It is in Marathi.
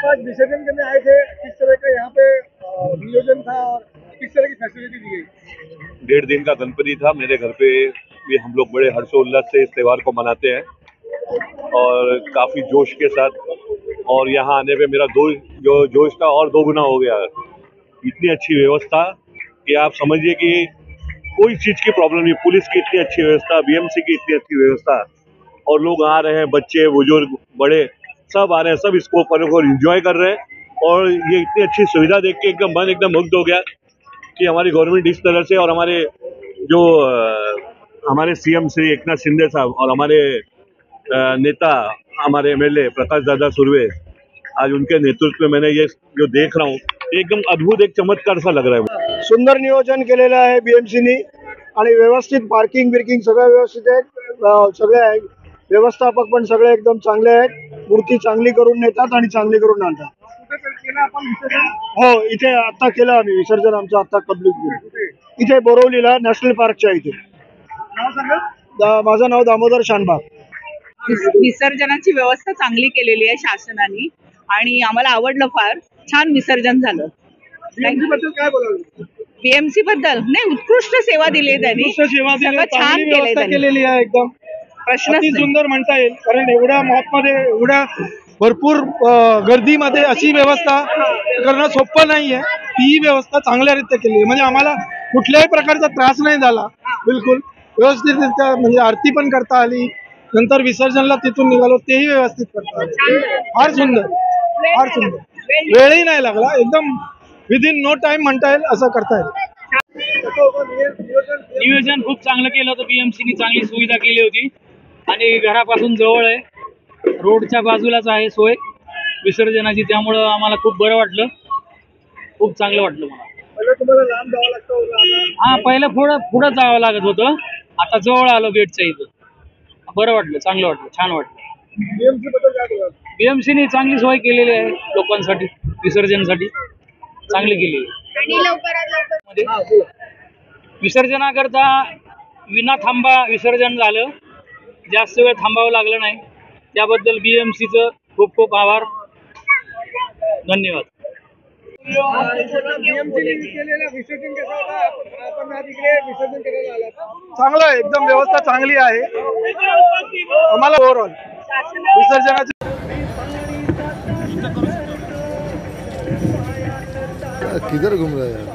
आप आज विसर्जन करने आए थे, किस तरह का यहाँ पे नियोजन था और किस तरह की फैसिलिटी दी गई? 1.5 दिन का गणपति था मेरे घर पे भी। हम लोग बड़े हर्षोल्लास से इस त्यौहार को मनाते हैं और काफी जोश के साथ। और यहाँ आने पे मेरा जोश का और 2 गुना हो गया। इतनी अच्छी व्यवस्था कि आप समझिए कि कोई चीज की प्रॉब्लम नहीं। पुलिस की इतनी अच्छी व्यवस्था, बीएमसी की इतनी अच्छी व्यवस्था, और लोग आ रहे हैं, बच्चे बुजुर्ग बड़े सब आ रहे हैं, सब इसको पर्व को एंजॉय कर रहे हैं। और ये इतनी अच्छी सुविधा देख के एकदम मन एकदम मुग्ध हो गया कि हमारी गवर्नमेंट इस तरह से, और हमारे जो हमारे सीएम श्री एकनाथ शिंदे साहब और हमारे नेता हमारे एमएलए प्रकाश दादा सुर्वे, आज उनके नेतृत्व में मैंने ये जो देख रहा हूँ एकदम अद्भुत, एक चमत्कार सा लग रहा है। सुंदर नियोजन केलेलं आहे बीएमसीनी आणि व्यवस्थित पार्किंग बिर्किंग सगळं व्यवस्थित आहे, सगळे आहे व्यवस्थापक पण सगळे एकदम चांगले आहेत। मूर्ती चांगली करून नेतात आणि चांगली करून आणतात। हो, इथे आता केलं आम्ही विसर्जन, आमचं आता कंप्लीट केलं इथे बोरवलीला नॅशनल पार्कच्या इथे। माझं नाव दामोदर शानबाग। विसर्जनाची व्यवस्था चांगली केलेली आहे शासनाने आणि आम्हाला आवडलं, फार छान विसर्जन झालं। बीएमसी बद्दल नाही, उत्कृष्ट सेवा दिली त्यांनी, सगळं छान केलेली आहे एकदम, प्रश्न सुंदर म्हणता येईल। कारण एवढ्या मॉपमध्ये एवढ्या भरपूर गर्दीमध्ये अशी व्यवस्था करणं सोपं नाहीये। ही व्यवस्था चांगल्यारीत्या केली आहे, म्हणजे आम्हाला कुठल्याही प्रकारचा त्रास नाही झाला। बिलकुल व्यवस्थितरित्या म्हणजे आरती पण करता आली, नंतर विसर्जनला तिथून निघालो तेही व्यवस्थित करता आले। फार सुंदर, फार सुंदर, वेळही नाही लागला, एकदम विदिन नो टाइम म्हणता येईल असं करता येईल। नियोजन खूप चांगलं केलं होतं, बीएमसीनी चांगली सुविधा केली होती आणि घरापासून जवळ आहे, रोडच्या बाजूलाच आहे सोय विसर्जनाची, त्यामुळं आम्हाला खूप बरं वाटलं, खूप चांगलं वाटलं मला। हा, पहिलं पुढं जावं लागत होतं, आता जवळ आलो गेटच्या इथं, बरं वाटलं, चांगलं वाटलं, छान वाटलं। बीएमसीनी चांगली सोय केलेली आहे लोकांसाठी, विसर्जनासाठी चांगली केलेली आहे। विसर्जनाकरता विना थांबा विसर्जन झालं, जास्त वेळ थांबावं लागलं नाही, त्याबद्दल बीएमसीचं खूप खूप आभार, धन्यवाद। चांगलं आहे, एकदम व्यवस्था चांगली आहे आम्हाला ओव्हरऑल विसर्जनाची। किधर घूम रहा है यार?